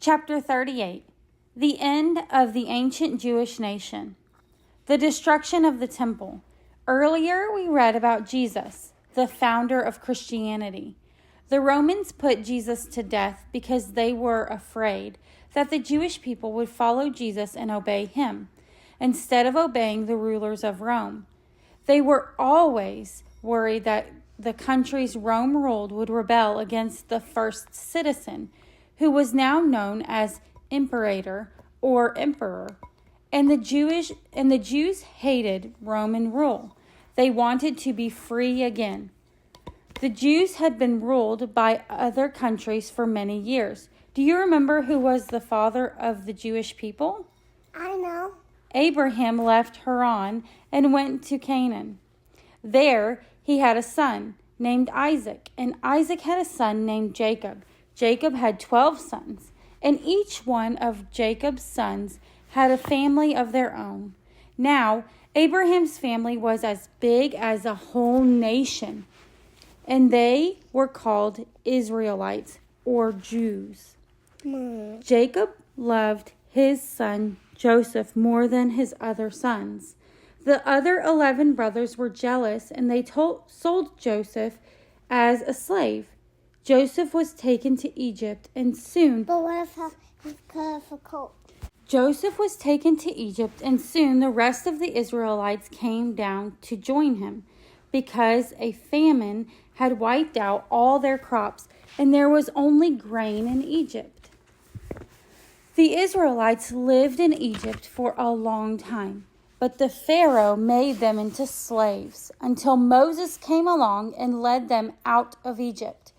Chapter 38. The end of the ancient Jewish nation. The destruction of the temple. Earlier we read about Jesus, the founder of Christianity. The Romans put Jesus to death because they were afraid that the Jewish people would follow Jesus and obey him, instead of obeying the rulers of Rome. They were always worried that the countries Rome ruled would rebel against the first citizen, who was now known as Imperator or Emperor. And the Jews hated Roman rule. They wanted to be free again. The Jews had been ruled by other countries for many years. Do you remember who was the father of the Jewish people? I know. Abraham left Haran and went to Canaan. There he had a son named Isaac, and Isaac had a son named Jacob. Jacob had 12 sons, and each one of Jacob's sons had a family of their own. Now, Abraham's family was as big as a whole nation, and they were called Israelites or Jews. Jacob loved his son Joseph more than his other sons. The other 11 brothers were jealous, and they sold Joseph as a slave. Joseph was taken to Egypt, and soon... But what if he's cut off a coat? Joseph was taken to Egypt, and soon the rest of the Israelites came down to join him, because a famine had wiped out all their crops, and there was only grain in Egypt. The Israelites lived in Egypt for a long time, but the Pharaoh made them into slaves until Moses came along and led them out of Egypt,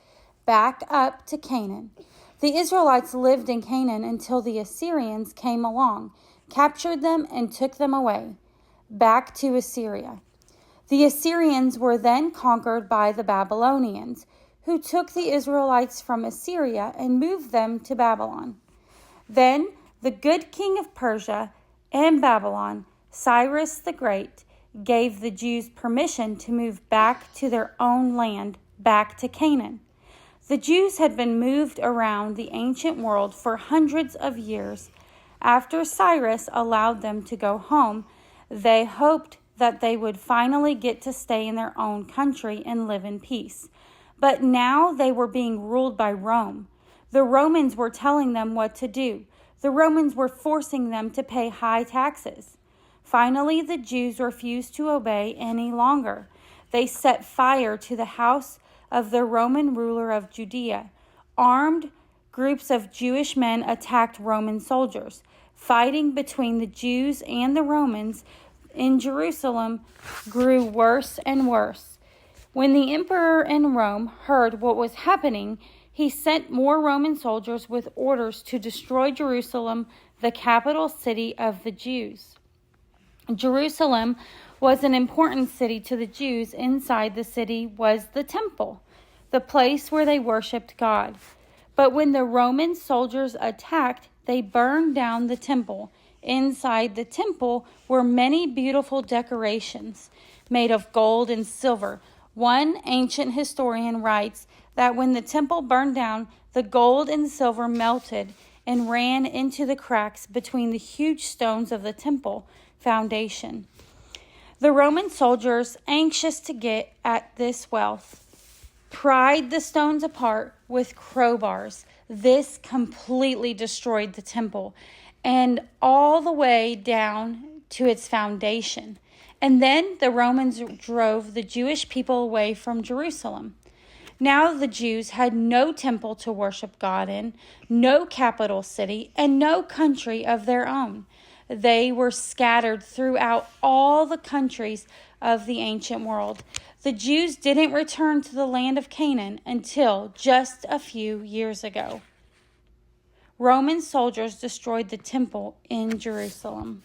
back up to Canaan. The Israelites lived in Canaan until the Assyrians came along, captured them, and took them away, back to Assyria. The Assyrians were then conquered by the Babylonians, who took the Israelites from Assyria and moved them to Babylon. Then the good king of Persia and Babylon, Cyrus the Great, gave the Jews permission to move back to their own land, back to Canaan. The Jews had been moved around the ancient world for hundreds of years. After Cyrus allowed them to go home, they hoped that they would finally get to stay in their own country and live in peace. But now they were being ruled by Rome. The Romans were telling them what to do. The Romans were forcing them to pay high taxes. Finally, the Jews refused to obey any longer. They set fire to the house of the Roman ruler of Judea. Armed groups of Jewish men attacked Roman soldiers. Fighting between the Jews and the Romans in Jerusalem grew worse and worse. When the emperor in Rome heard what was happening, he sent more Roman soldiers with orders to destroy Jerusalem, the capital city of the Jews. Jerusalem was an important city to the Jews. Inside the city was the temple, the place where they worshiped God. But when the Roman soldiers attacked, they burned down the temple. Inside the temple were many beautiful decorations made of gold and silver. One ancient historian writes that when the temple burned down, the gold and silver melted and ran into the cracks between the huge stones of the temple foundation. The Roman soldiers, anxious to get at this wealth, pried the stones apart with crowbars. This completely destroyed the temple and all the way down to its foundation. And then the Romans drove the Jewish people away from Jerusalem. Now the Jews had no temple to worship God in, no capital city, and no country of their own. They were scattered throughout all the countries of the ancient world. The Jews didn't return to the land of Canaan until just a few years ago. Roman soldiers destroyed the temple in Jerusalem.